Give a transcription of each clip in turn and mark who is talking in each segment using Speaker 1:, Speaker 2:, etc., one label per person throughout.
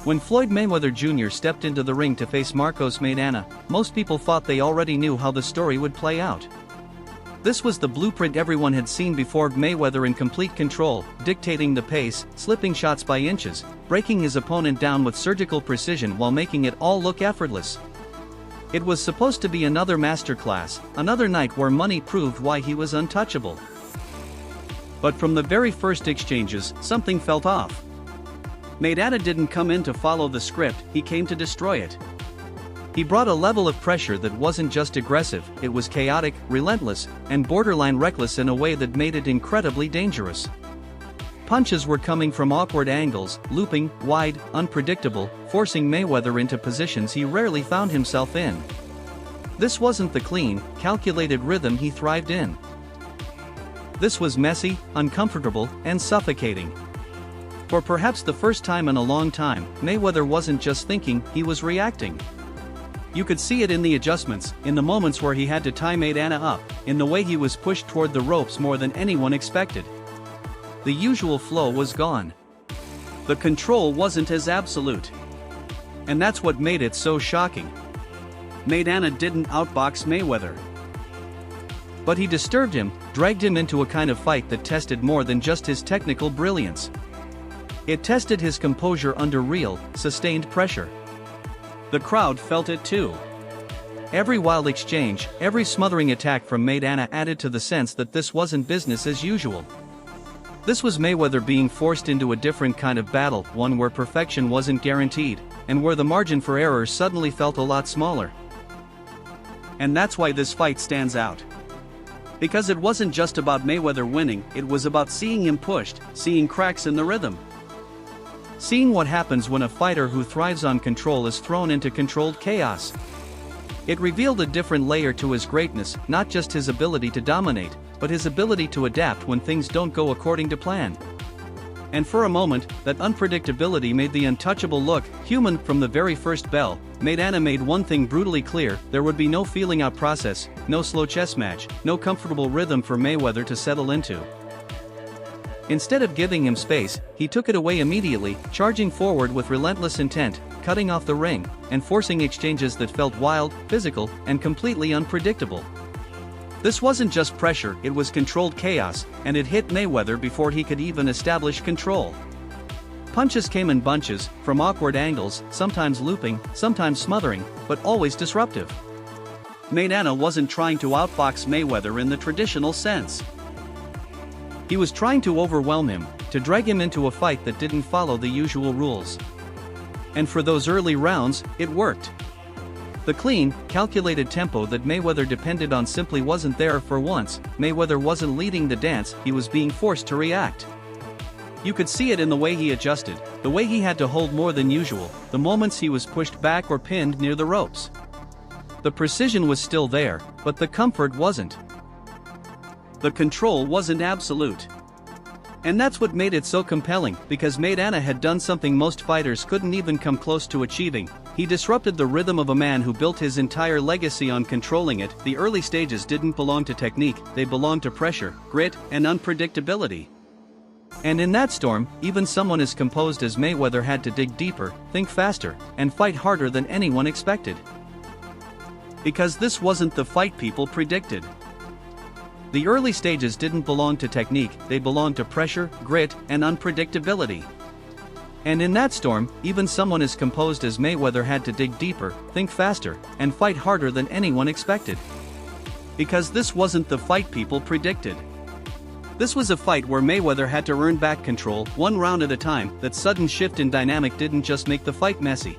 Speaker 1: When Floyd Mayweather Jr. stepped into the ring to face Marcos Maidana, most people thought they already knew how the story would play out. This was the blueprint everyone had seen before: Mayweather in complete control, dictating the pace, slipping shots by inches, breaking his opponent down with surgical precision while making it all look effortless. It was supposed to be another masterclass, another night where money proved why he was untouchable. But from the very first exchanges, something felt off. Maidana didn't come in to follow the script, he came to destroy it. He brought a level of pressure that wasn't just aggressive, it was chaotic, relentless, and borderline reckless in a way that made it incredibly dangerous. Punches were coming from awkward angles, looping, wide, unpredictable, forcing Mayweather into positions he rarely found himself in. This wasn't the clean, calculated rhythm he thrived in. This was messy, uncomfortable, and suffocating. For perhaps the first time in a long time, Mayweather wasn't just thinking, he was reacting. You could see it in the adjustments, in the moments where he had to tie Maidana up, in the way he was pushed toward the ropes more than anyone expected. The usual flow was gone. The control wasn't as absolute. And that's what made it so shocking. Maidana didn't outbox Mayweather. But he disturbed him, dragged him into a kind of fight that tested more than just his technical brilliance. It tested his composure under real, sustained pressure. The crowd felt it too. Every wild exchange, every smothering attack from Maidana added to the sense that this wasn't business as usual. This was Mayweather being forced into a different kind of battle, one where perfection wasn't guaranteed, and where the margin for error suddenly felt a lot smaller. And that's why this fight stands out. Because it wasn't just about Mayweather winning, it was about seeing him pushed, seeing cracks in the rhythm. Seeing what happens when a fighter who thrives on control is thrown into controlled chaos. It revealed a different layer to his greatness, not just his ability to dominate, but his ability to adapt when things don't go according to plan. And for a moment, that unpredictability made the untouchable look human. From the very first bell, Maidana made one thing brutally clear: there would be no feeling out process, no slow chess match, no comfortable rhythm for Mayweather to settle into. Instead of giving him space, he took it away immediately, charging forward with relentless intent, cutting off the ring, and forcing exchanges that felt wild, physical, and completely unpredictable. This wasn't just pressure, it was controlled chaos, and it hit Mayweather before he could even establish control. Punches came in bunches, from awkward angles, sometimes looping, sometimes smothering, but always disruptive. Maidana wasn't trying to outbox Mayweather in the traditional sense. He was trying to overwhelm him, to drag him into a fight that didn't follow the usual rules. And for those early rounds, it worked. The clean, calculated tempo that Mayweather depended on simply wasn't there. For once, Mayweather wasn't leading the dance, he was being forced to react. You could see it in the way he adjusted, the way he had to hold more than usual, the moments he was pushed back or pinned near the ropes. The precision was still there, but the comfort wasn't. The control wasn't absolute. And that's what made it so compelling, because Maidana had done something most fighters couldn't even come close to achieving. He disrupted the rhythm of a man who built his entire legacy on controlling it. The early stages didn't belong to technique, they belonged to pressure, grit, and unpredictability. And in that storm, even someone as composed as Mayweather had to dig deeper, think faster, and fight harder than anyone expected. Because this wasn't the fight people predicted. The early stages didn't belong to technique, they belonged to pressure, grit, and unpredictability. And in that storm, even someone as composed as Mayweather had to dig deeper, think faster, and fight harder than anyone expected. Because this wasn't the fight people predicted. This was a fight where Mayweather had to earn back control, one round at a time. That sudden shift in dynamic didn't just make the fight messy.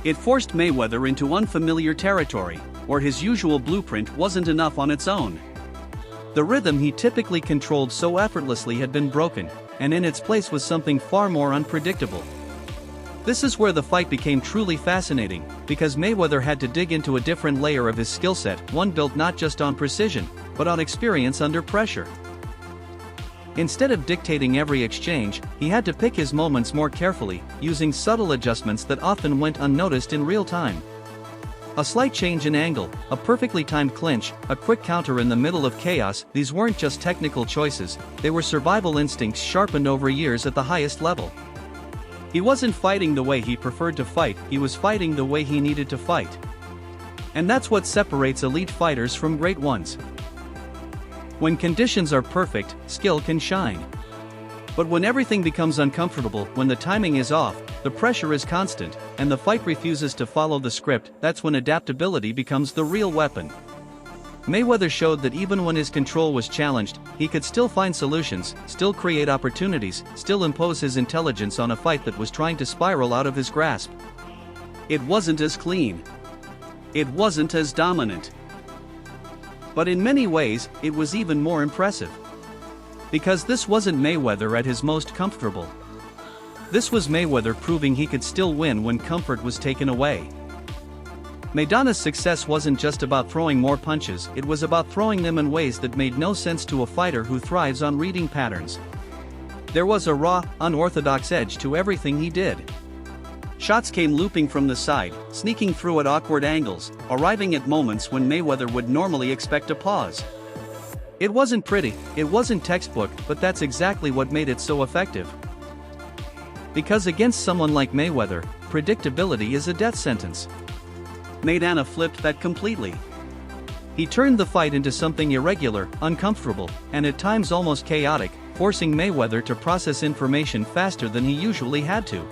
Speaker 1: It forced Mayweather into unfamiliar territory, where his usual blueprint wasn't enough on its own. The rhythm he typically controlled so effortlessly had been broken, and in its place was something far more unpredictable. This is where the fight became truly fascinating, because Mayweather had to dig into a different layer of his skill set, one built not just on precision, but on experience under pressure. Instead of dictating every exchange, he had to pick his moments more carefully, using subtle adjustments that often went unnoticed in real time. A slight change in angle, a perfectly timed clinch, a quick counter in the middle of chaos. These weren't just technical choices, they were survival instincts sharpened over years at the highest level. He wasn't fighting the way he preferred to fight, he was fighting the way he needed to fight. And that's what separates elite fighters from great ones. When conditions are perfect, skill can shine. But when everything becomes uncomfortable, when the timing is off, the pressure is constant, and the fight refuses to follow the script, that's when adaptability becomes the real weapon. Mayweather showed that even when his control was challenged, he could still find solutions, still create opportunities, still impose his intelligence on a fight that was trying to spiral out of his grasp. It wasn't as clean. It wasn't as dominant. But in many ways, it was even more impressive. Because this wasn't Mayweather at his most comfortable. This was Mayweather proving he could still win when comfort was taken away. Maidana's success wasn't just about throwing more punches, it was about throwing them in ways that made no sense to a fighter who thrives on reading patterns. There was a raw, unorthodox edge to everything he did. Shots came looping from the side, sneaking through at awkward angles, arriving at moments when Mayweather would normally expect a pause. It wasn't pretty, it wasn't textbook, but that's exactly what made it so effective. Because against someone like Mayweather, predictability is a death sentence. Maidana flipped that completely. He turned the fight into something irregular, uncomfortable, and at times almost chaotic, forcing Mayweather to process information faster than he usually had to.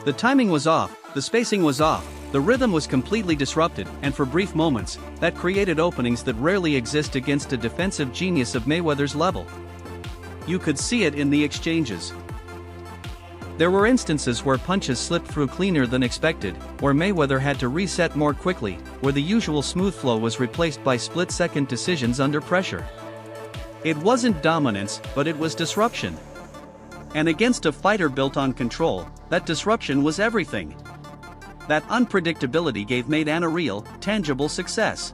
Speaker 1: The timing was off, the spacing was off, the rhythm was completely disrupted, and for brief moments, that created openings that rarely exist against a defensive genius of Mayweather's level. You could see it in the exchanges. There were instances where punches slipped through cleaner than expected, where Mayweather had to reset more quickly, where the usual smooth flow was replaced by split-second decisions under pressure. It wasn't dominance, but it was disruption. And against a fighter built on control, that disruption was everything. That unpredictability gave Maidana real, tangible success.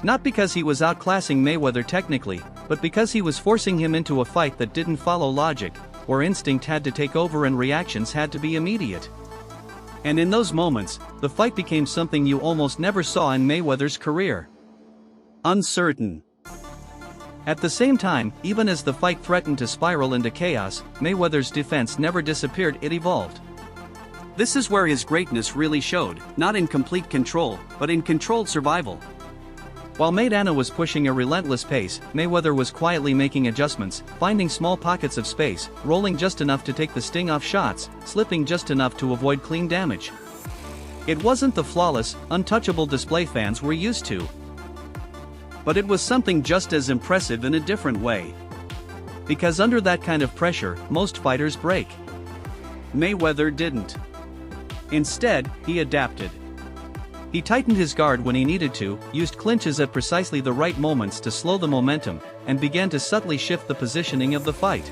Speaker 1: Not because he was outclassing Mayweather technically, but because he was forcing him into a fight that didn't follow logic, where instinct had to take over and reactions had to be immediate. And in those moments, the fight became something you almost never saw in Mayweather's career. Uncertain. At the same time, even as the fight threatened to spiral into chaos, Mayweather's defense never disappeared, it evolved. This is where his greatness really showed, not in complete control, but in controlled survival. While Maidana was pushing a relentless pace, Mayweather was quietly making adjustments, finding small pockets of space, rolling just enough to take the sting off shots, slipping just enough to avoid clean damage. It wasn't the flawless, untouchable display fans were used to. But it was something just as impressive in a different way. Because under that kind of pressure, most fighters break. Mayweather didn't. Instead, he adapted. He tightened his guard when he needed to, used clinches at precisely the right moments to slow the momentum, and began to subtly shift the positioning of the fight.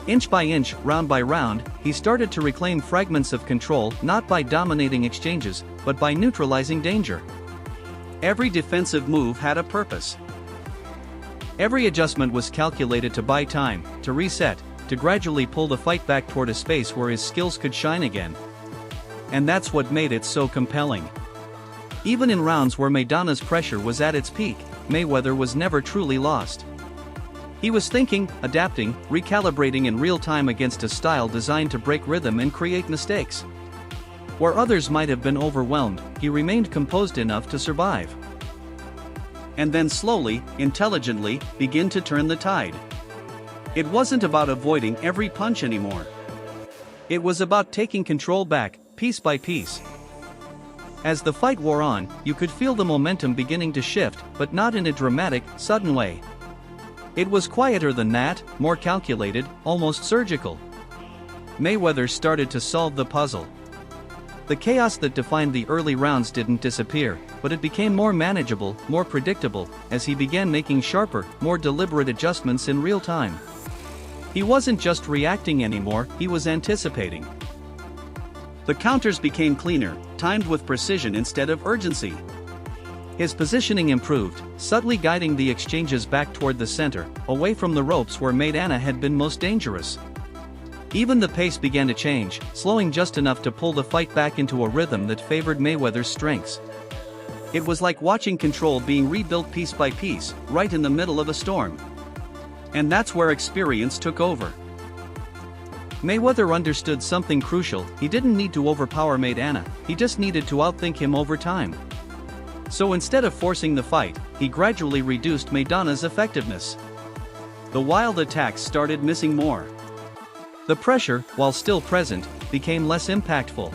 Speaker 1: Inch by inch, round by round, he started to reclaim fragments of control, not by dominating exchanges, but by neutralizing danger. Every defensive move had a purpose. Every adjustment was calculated to buy time, to reset, to gradually pull the fight back toward a space where his skills could shine again. And that's what made it so compelling. Even in rounds where Maidana's pressure was at its peak, Mayweather was never truly lost. He was thinking, adapting, recalibrating in real time against a style designed to break rhythm and create mistakes. Where others might have been overwhelmed, he remained composed enough to survive. And then slowly, intelligently, begin to turn the tide. It wasn't about avoiding every punch anymore. It was about taking control back, piece by piece. As the fight wore on, you could feel the momentum beginning to shift, but not in a dramatic, sudden way. It was quieter than that, more calculated, almost surgical. Mayweather started to solve the puzzle. The chaos that defined the early rounds didn't disappear, but it became more manageable, more predictable, as he began making sharper, more deliberate adjustments in real time. He wasn't just reacting anymore, he was anticipating. The counters became cleaner, timed with precision instead of urgency. His positioning improved, subtly guiding the exchanges back toward the center, away from the ropes where Maidana had been most dangerous. Even the pace began to change, slowing just enough to pull the fight back into a rhythm that favored Mayweather's strengths. It was like watching control being rebuilt piece by piece, right in the middle of a storm. And that's where experience took over. Mayweather understood something crucial: he didn't need to overpower Maidana, he just needed to outthink him over time. So instead of forcing the fight, he gradually reduced Maidana's effectiveness. The wild attacks started missing more. The pressure, while still present, became less impactful.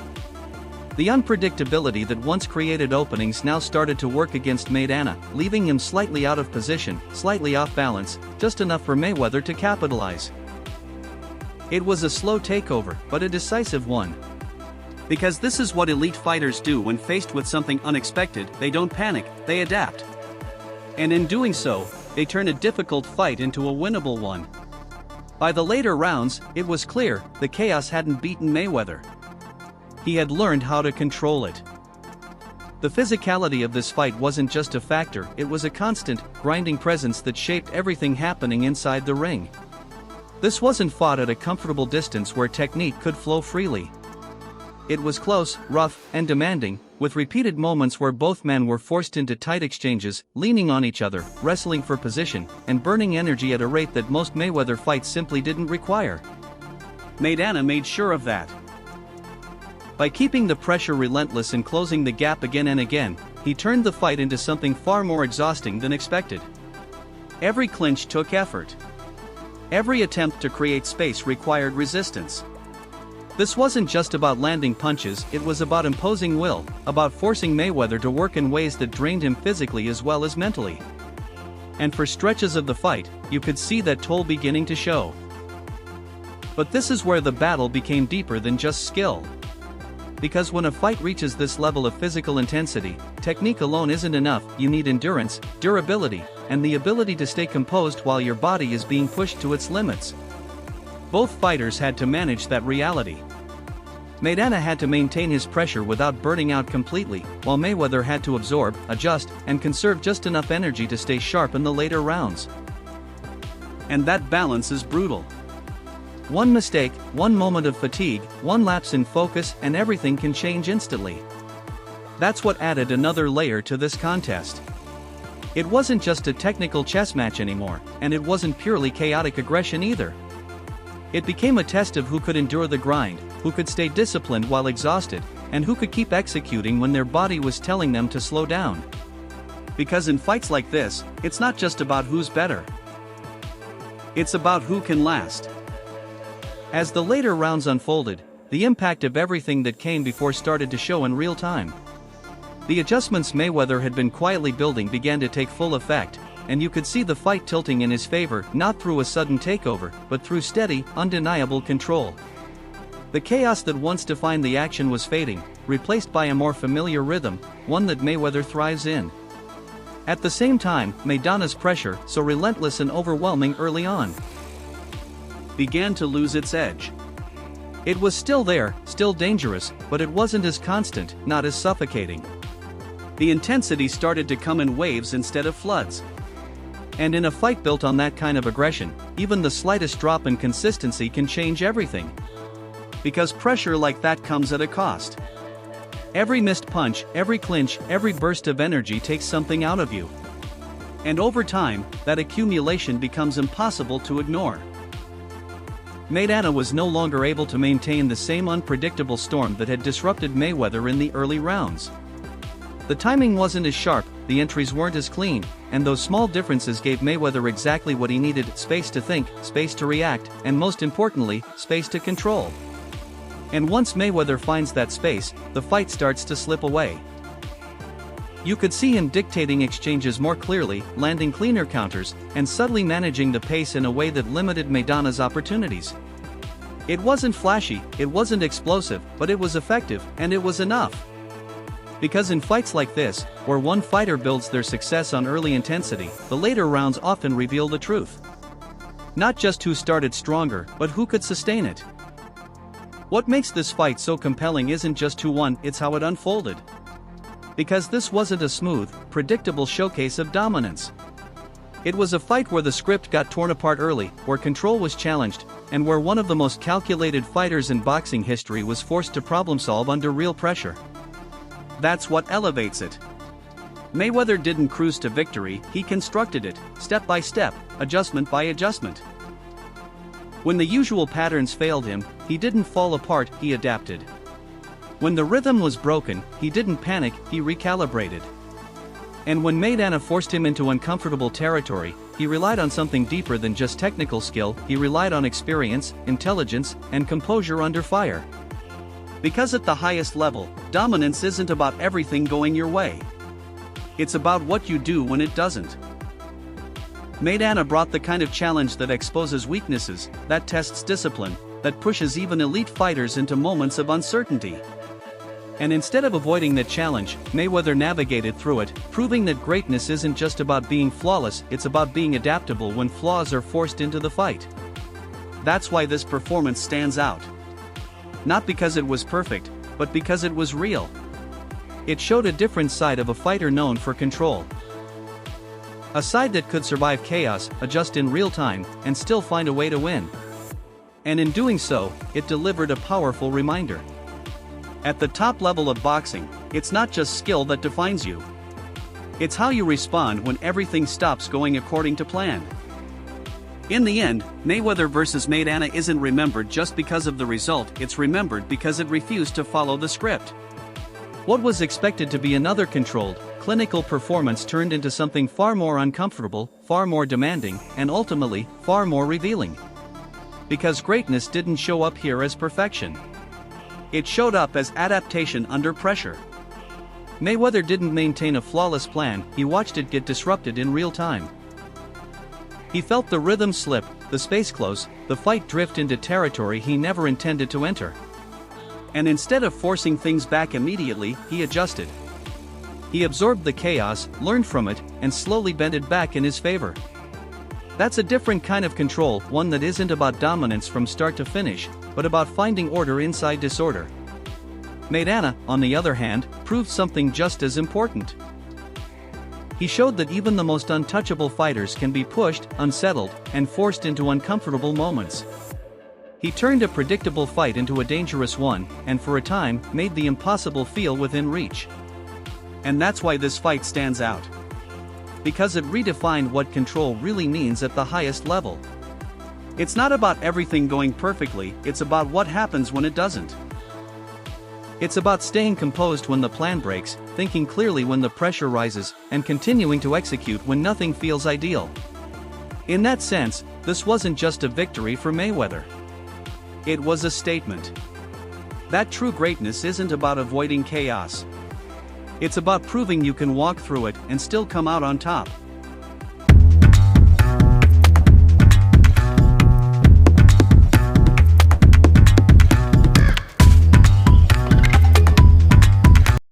Speaker 1: The unpredictability that once created openings now started to work against Maidana, leaving him slightly out of position, slightly off balance, just enough for Mayweather to capitalize. It was a slow takeover, but a decisive one. Because this is what elite fighters do when faced with something unexpected: they don't panic, they adapt. And in doing so, they turn a difficult fight into a winnable one. By the later rounds, it was clear the chaos hadn't beaten Mayweather. He had learned how to control it. The physicality of this fight wasn't just a factor, it was a constant, grinding presence that shaped everything happening inside the ring. This wasn't fought at a comfortable distance where technique could flow freely. It was close, rough, and demanding, with repeated moments where both men were forced into tight exchanges, leaning on each other, wrestling for position, and burning energy at a rate that most Mayweather fights simply didn't require. Maidana made sure of that. By keeping the pressure relentless and closing the gap again and again, he turned the fight into something far more exhausting than expected. Every clinch took effort. Every attempt to create space required resistance. This wasn't just about landing punches, it was about imposing will, about forcing Mayweather to work in ways that drained him physically as well as mentally. And for stretches of the fight, you could see that toll beginning to show. But this is where the battle became deeper than just skill. Because when a fight reaches this level of physical intensity, technique alone isn't enough, you need endurance, durability, and the ability to stay composed while your body is being pushed to its limits. Both fighters had to manage that reality. Maidana had to maintain his pressure without burning out completely, while Mayweather had to absorb, adjust, and conserve just enough energy to stay sharp in the later rounds. And that balance is brutal. One mistake, one moment of fatigue, one lapse in focus, and everything can change instantly. That's what added another layer to this contest. It wasn't just a technical chess match anymore, and it wasn't purely chaotic aggression either. It became a test of who could endure the grind, who could stay disciplined while exhausted, and who could keep executing when their body was telling them to slow down. Because in fights like this, it's not just about who's better. It's about who can last. As the later rounds unfolded, the impact of everything that came before started to show in real time. The adjustments Mayweather had been quietly building began to take full effect, and you could see the fight tilting in his favor, not through a sudden takeover, but through steady, undeniable control. The chaos that once defined the action was fading, replaced by a more familiar rhythm, one that Mayweather thrives in. At the same time, Maidana's pressure, so relentless and overwhelming early on, began to lose its edge. It was still there, still dangerous, but it wasn't as constant, not as suffocating. The intensity started to come in waves instead of floods. And in a fight built on that kind of aggression, even the slightest drop in consistency can change everything. Because pressure like that comes at a cost. Every missed punch, every clinch, every burst of energy takes something out of you. And over time, that accumulation becomes impossible to ignore. Maidana was no longer able to maintain the same unpredictable storm that had disrupted Mayweather in the early rounds. The timing wasn't as sharp, the entries weren't as clean, and those small differences gave Mayweather exactly what he needed: space to think, space to react, and most importantly, space to control. And once Mayweather finds that space, the fight starts to slip away. You could see him dictating exchanges more clearly, landing cleaner counters, and subtly managing the pace in a way that limited Maidana's opportunities. It wasn't flashy, it wasn't explosive, but it was effective, and it was enough. Because in fights like this, where one fighter builds their success on early intensity, the later rounds often reveal the truth. Not just who started stronger, but who could sustain it. What makes this fight so compelling isn't just who won, it's how it unfolded. Because this wasn't a smooth, predictable showcase of dominance. It was a fight where the script got torn apart early, where control was challenged, and where one of the most calculated fighters in boxing history was forced to problem solve under real pressure. That's what elevates it. Mayweather didn't cruise to victory, he constructed it, step by step, adjustment by adjustment. When the usual patterns failed him, He didn't fall apart, he adapted. When the rhythm was broken, he didn't panic, he recalibrated. And when Maidana forced him into uncomfortable territory, he relied on something deeper than just technical skill, he relied on experience, intelligence, and composure under fire. Because at the highest level, dominance isn't about everything going your way. It's about what you do when it doesn't. Maidana brought the kind of challenge that exposes weaknesses, that tests discipline, that pushes even elite fighters into moments of uncertainty. And instead of avoiding that challenge, Mayweather navigated through it, proving that greatness isn't just about being flawless, it's about being adaptable when flaws are forced into the fight. That's why this performance stands out. Not because it was perfect, but because it was real. It showed a different side of a fighter known for control. A side that could survive chaos, adjust in real time, and still find a way to win. And in doing so, it delivered a powerful reminder. At the top level of boxing, it's not just skill that defines you. It's how you respond when everything stops going according to plan. In the end, Mayweather vs. Maidana isn't remembered just because of the result, it's remembered because it refused to follow the script. What was expected to be another controlled, clinical performance turned into something far more uncomfortable, far more demanding, and ultimately, far more revealing. Because greatness didn't show up here as perfection. It showed up as adaptation under pressure. Mayweather didn't maintain a flawless plan, he watched it get disrupted in real time. He felt the rhythm slip, the space close, the fight drift into territory he never intended to enter. And instead of forcing things back immediately, he adjusted. He absorbed the chaos, learned from it, and slowly bent it back in his favor. That's a different kind of control, one that isn't about dominance from start to finish, but about finding order inside disorder. Maidana, on the other hand, proved something just as important. He showed that even the most untouchable fighters can be pushed, unsettled, and forced into uncomfortable moments. He turned a predictable fight into a dangerous one, and for a time, made the impossible feel within reach. And that's why this fight stands out. Because it redefined what control really means at the highest level. It's not about everything going perfectly, it's about what happens when it doesn't. It's about staying composed when the plan breaks, thinking clearly when the pressure rises, and continuing to execute when nothing feels ideal. In that sense, this wasn't just a victory for Mayweather. It was a statement. That true greatness isn't about avoiding chaos. It's about proving you can walk through it and still come out on top.